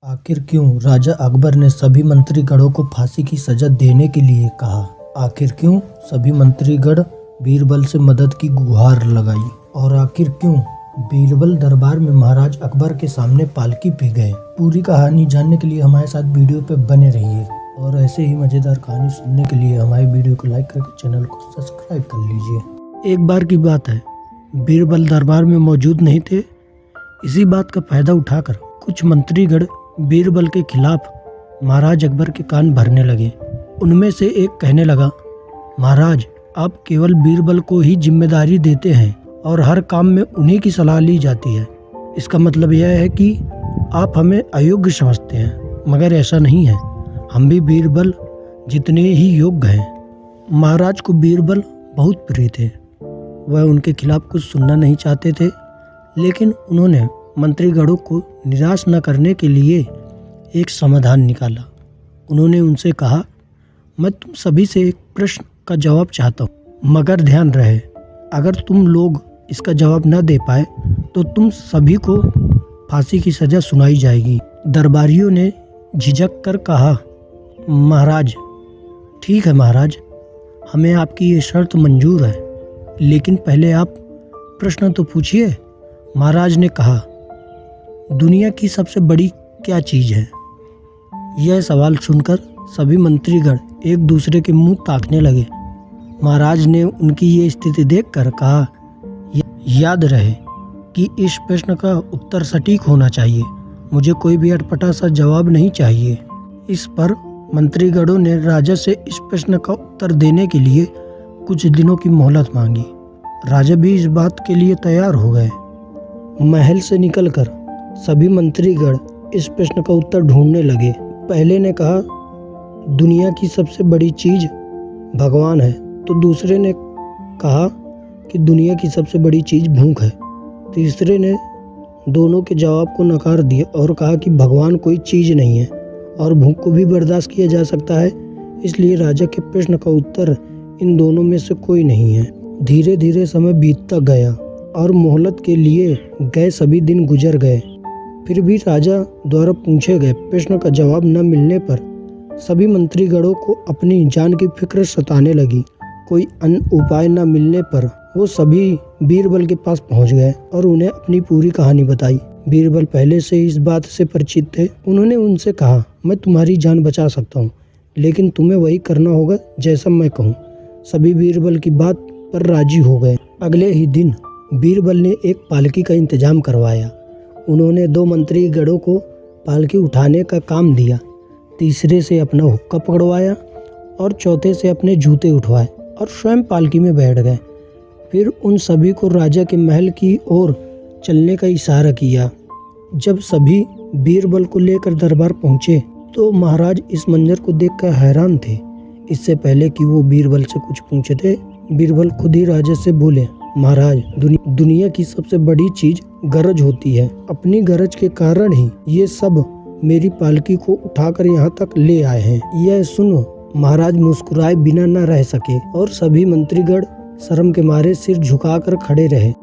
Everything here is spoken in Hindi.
आखिर क्यों राजा अकबर ने सभी मंत्रीगणों को फांसी की सजा देने के लिए कहा? आखिर क्यों सभी मंत्रीगण बीरबल से मदद की गुहार लगाई? और आखिर क्यों बीरबल दरबार में महाराज अकबर के सामने पालकी पे गए? पूरी कहानी जानने के लिए हमारे साथ वीडियो पे बने रहिए और ऐसे ही मजेदार कहानी सुनने के लिए हमारे वीडियो को लाइक करके चैनल को सब्सक्राइब कर लीजिए। एक बार की बात है, बीरबल दरबार में मौजूद नहीं थे। इसी बात का फायदा उठाकर कुछ मंत्रीगण बीरबल के खिलाफ महाराज अकबर के कान भरने लगे। उनमें से एक कहने लगा, महाराज आप केवल बीरबल को ही जिम्मेदारी देते हैं और हर काम में उन्हीं की सलाह ली जाती है। इसका मतलब यह है कि आप हमें अयोग्य समझते हैं, मगर ऐसा नहीं है। हम भी बीरबल जितने ही योग्य हैं। महाराज को बीरबल बहुत प्रिय थे। वह उनके खिलाफ कुछ सुनना नहीं चाहते थे, लेकिन उन्होंने मंत्रीगणों को निराश न करने के लिए एक समाधान निकाला। उन्होंने उनसे कहा, मैं तुम सभी से एक प्रश्न का जवाब चाहता हूँ, मगर ध्यान रहे अगर तुम लोग इसका जवाब न दे पाए तो तुम सभी को फांसी की सज़ा सुनाई जाएगी। दरबारियों ने झिझक कर कहा, महाराज ठीक है महाराज, हमें आपकी ये शर्त मंजूर है, लेकिन पहले आप प्रश्न तो पूछिए। महाराज ने कहा, दुनिया की सबसे बड़ी क्या चीज़ है? यह सवाल सुनकर सभी मंत्रीगण एक दूसरे के मुंह ताकने लगे। महाराज ने उनकी ये स्थिति देखकर कहा, याद रहे कि इस प्रश्न का उत्तर सटीक होना चाहिए। मुझे कोई भी अटपटा सा जवाब नहीं चाहिए। इस पर मंत्रीगणों ने राजा से इस प्रश्न का उत्तर देने के लिए कुछ दिनों की मोहलत मांगी। राजा भी इस बात के लिए तैयार हो गए। महल से निकलकर सभी मंत्रीगण इस प्रश्न का उत्तर ढूंढने लगे। पहले ने कहा, दुनिया की सबसे बड़ी चीज भगवान है, तो दूसरे ने कहा कि दुनिया की सबसे बड़ी चीज भूख है। तीसरे ने दोनों के जवाब को नकार दिया और कहा कि भगवान कोई चीज नहीं है और भूख को भी बर्दाश्त किया जा सकता है, इसलिए राजा के प्रश्न का उत्तर इन दोनों में से कोई नहीं है। धीरे धीरे समय बीतता गया और मोहलत के लिए गए सभी दिन गुजर गए। फिर भी राजा द्वारा पूछे गए प्रश्न का जवाब न मिलने पर सभी मंत्रीगणों को अपनी जान की फिक्र सताने लगी। कोई अन्य उपाय न मिलने पर वो सभी बीरबल के पास पहुंच गए और उन्हें अपनी पूरी कहानी बताई। बीरबल पहले से इस बात से परिचित थे। उन्होंने उनसे कहा, मैं तुम्हारी जान बचा सकता हूँ, लेकिन तुम्हें वही करना होगा जैसा मैं कहूँ। सभी बीरबल की बात पर राजी हो गए। अगले ही दिन बीरबल ने एक पालकी का इंतजाम करवाया। उन्होंने 2 मंत्रीगणों को पालकी उठाने का काम दिया, तीसरे से अपना हुक्का पकड़वाया और चौथे से अपने जूते उठवाए और स्वयं पालकी में बैठ गए। फिर उन सभी को राजा के महल की ओर चलने का इशारा किया। जब सभी बीरबल को लेकर दरबार पहुंचे तो महाराज इस मंजर को देखकर हैरान थे। इससे पहले कि वो बीरबल से कुछ पूछे थे, बीरबल खुद ही राजा से बोले, महाराज दुनिया की सबसे बड़ी चीज गरज होती है। अपनी गरज के कारण ही ये सब मेरी पालकी को उठाकर यहाँ तक ले आए हैं। यह सुनो महाराज मुस्कुराए बिना न रह सके और सभी मंत्रीगण शर्म के मारे सिर झुकाकर खड़े रहे।